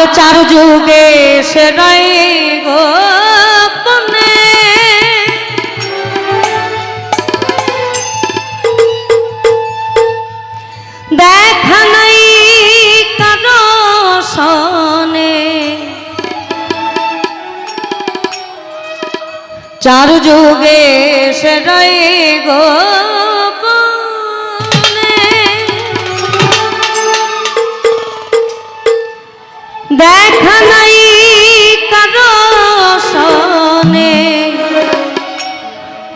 চার যুগে সেরাই গোপনে দেখা নাই কারো সনে চার যুগে সেরাই গোপনে দেখা নাই কারো সনে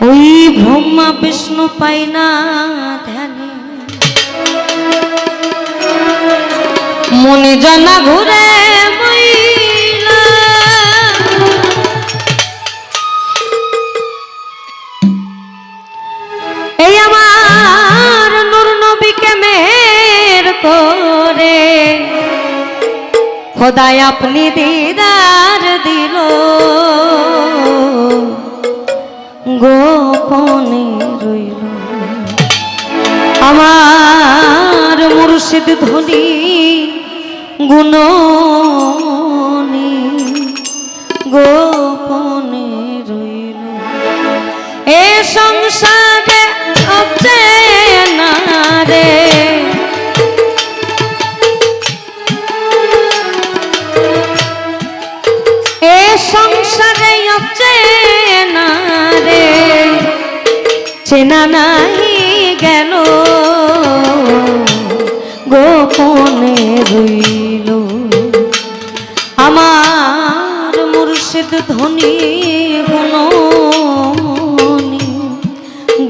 ওই ব্রহ্মা বিষ্ণু পাই না ধ্যানে মনি জানা ঘুরে মইলা এই আমার নূর নবীকে মেহের করে খোদাই আপনি দিদার দিল গোপনে রইল আমার মুর্শিদ ধ্বনি গুণনি গোপনে রইল এ সংসারে অচেনা রে এ সংসারে অচেনা রে চেনা নাহি গেল গোপনে রইল আমার মুর্শিদ ধ্বনি গুণনি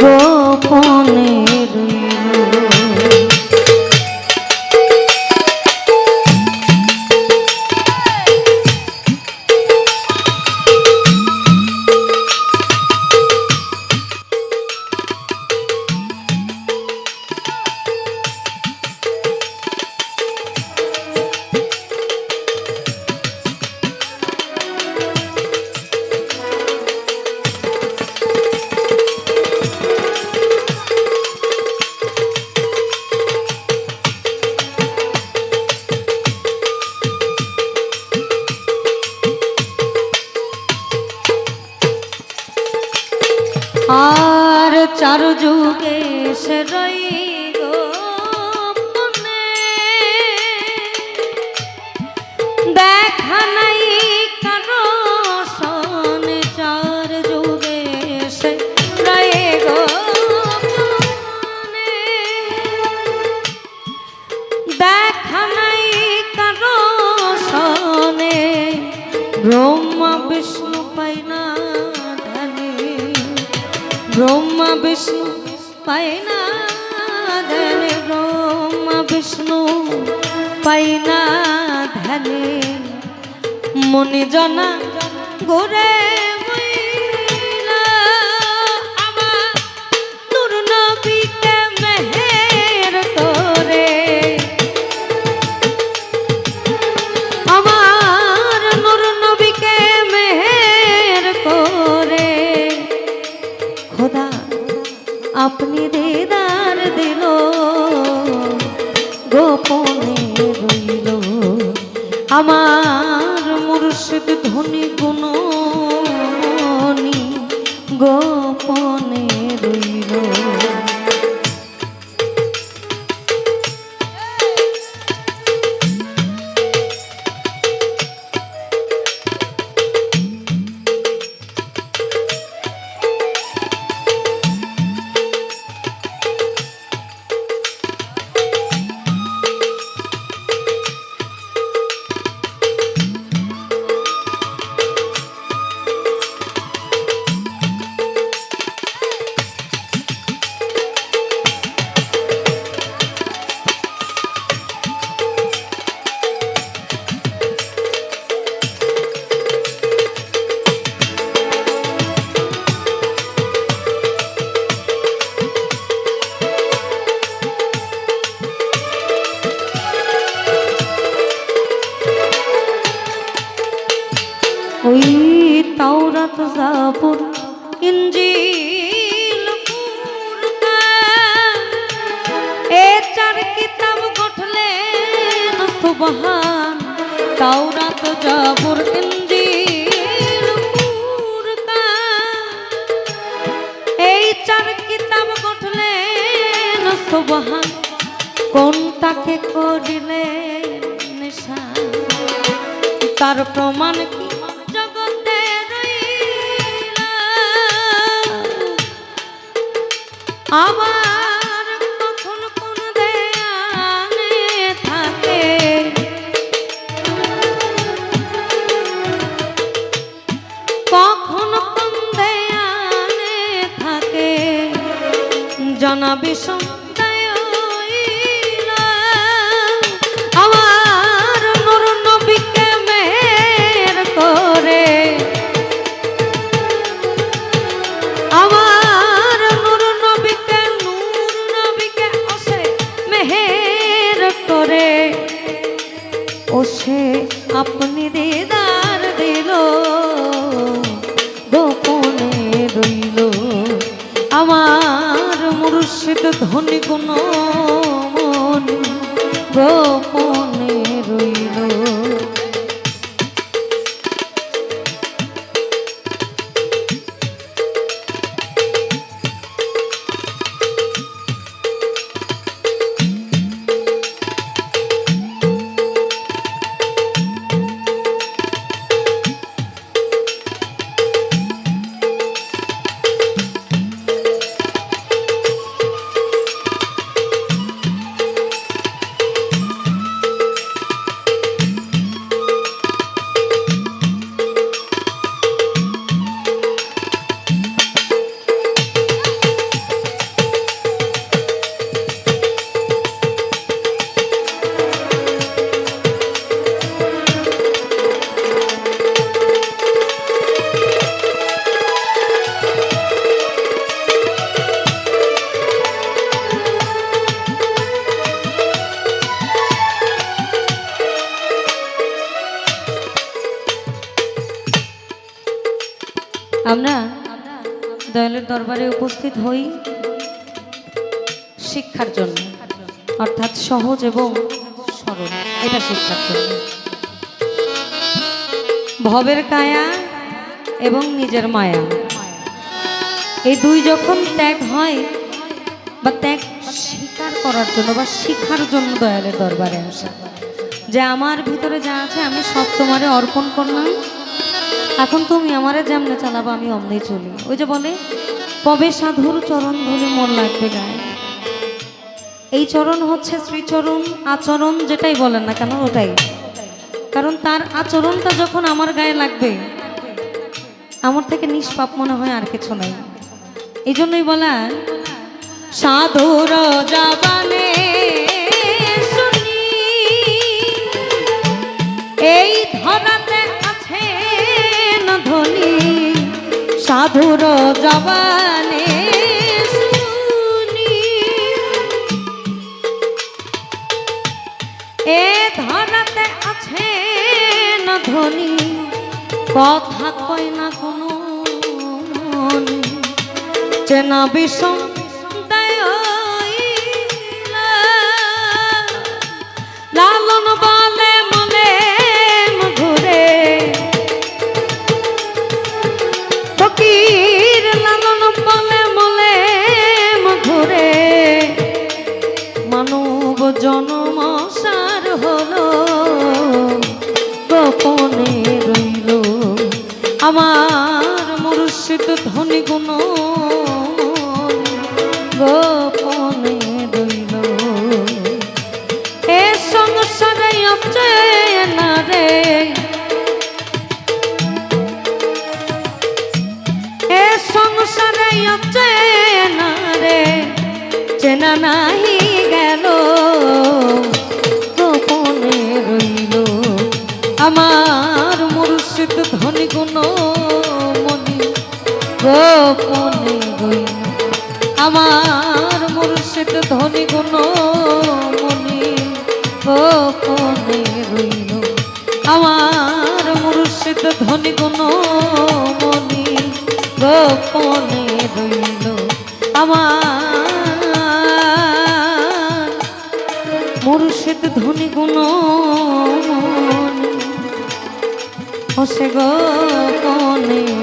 গোপনে রইল আর চার যুগে সেরাই গোপনে দেখা নাই কারো সনে চার যুগে সেরাই গোপনে দেখা নাই কারো সনে ব্রহ্মা বিষ্ণু পাই না ব্রহ্মা বিষ্ণু পাই না ধ্যানে ব্রহ্মা বিষ্ণু পাই না ধ্যানে মনি জনা ঘুরে মইলা আমার নূর নবীকে মেহের করে আমার নূর নবীকে মেহের করে খোদা আপনি দিদার দিল গোপনে রইল আমার মুর্শিদ ধ্বনি গুণনি গোপনে রইল ওই তাওরাত জাবুর ইনজিল কুরআন এ চার কিতাব গঠলেন সুবহান তাওরাত জাবুর ইনজিল কুরআন এই চার কিতাব গঠলেন সুবহান কোনটাকে করিলে নিশান তার প্রমাণ কি জগতে রইল আবার কখন কোন দেয়ানে থাকে কখন কোন দেয়ানে থাকে জানাবি ওসে আপনি দিদার দিল গোপনে রইল আমার মুর্শিদ ধনী গুণ মন গোপনে রইল আমরা দয়ালের দরবারে উপস্থিত হই শিক্ষার জন্য অর্থাৎ সহজ এবং সরল এটা শিক্ষার জন্য ভবের কায়া এবং নিজের মায়া এই দুই যখন ত্যাগ হয় বা ত্যাগ স্বীকার করার জন্য বা শিখার জন্য দয়ালের দরবারে আসা যে আমার ভিতরে যা আছে আমি সব তোমারে অর্পণ করলাম এখন তুমি আমারে যেমনে চালাবো আমি অমনি চলি ওই যে বলে কবে সাধুর চরণ ধরে মন লাগবে গায়ে এই চরণ হচ্ছে শ্রীচরণ আচরণ যেটাই বলেন না কেন ওটাই কারণ তার আচরণটা যখন আমার গায়ে লাগবে আমার থেকে নিষ্পাপ মনে হয় আর কিছু নাই এই জন্যই বলা সাধুর জাবানে শুনি এই ধরাতে আছে না ধনী সাধুর জাবানে শুনি এ ধরাতে আছে না ধনী কথা কয় না কোনো চেনা বিষম লালন বলে মনে ঘুরে ফকির লালন বলে মলে ঘুরে মানব জন্ম সার হলো গোপনে রইল আমার মুর্শিদ ধনী গুণ গোপনে রইল এ সংসারে না রে এ সংসারে না রে চেনা নাহি গেল গোপনে রইল আমার মুর্শিদ ধনী গুণ মনি গোপনে রইল আমার মুর্শিদ ধনী গুণ মনি গোপনে রইল আমার মুর্শিদ ধনী গুণ মনি গোপনে রইল আমার মুর্শিদ ধনী গুণ মনি ও সে গোপনে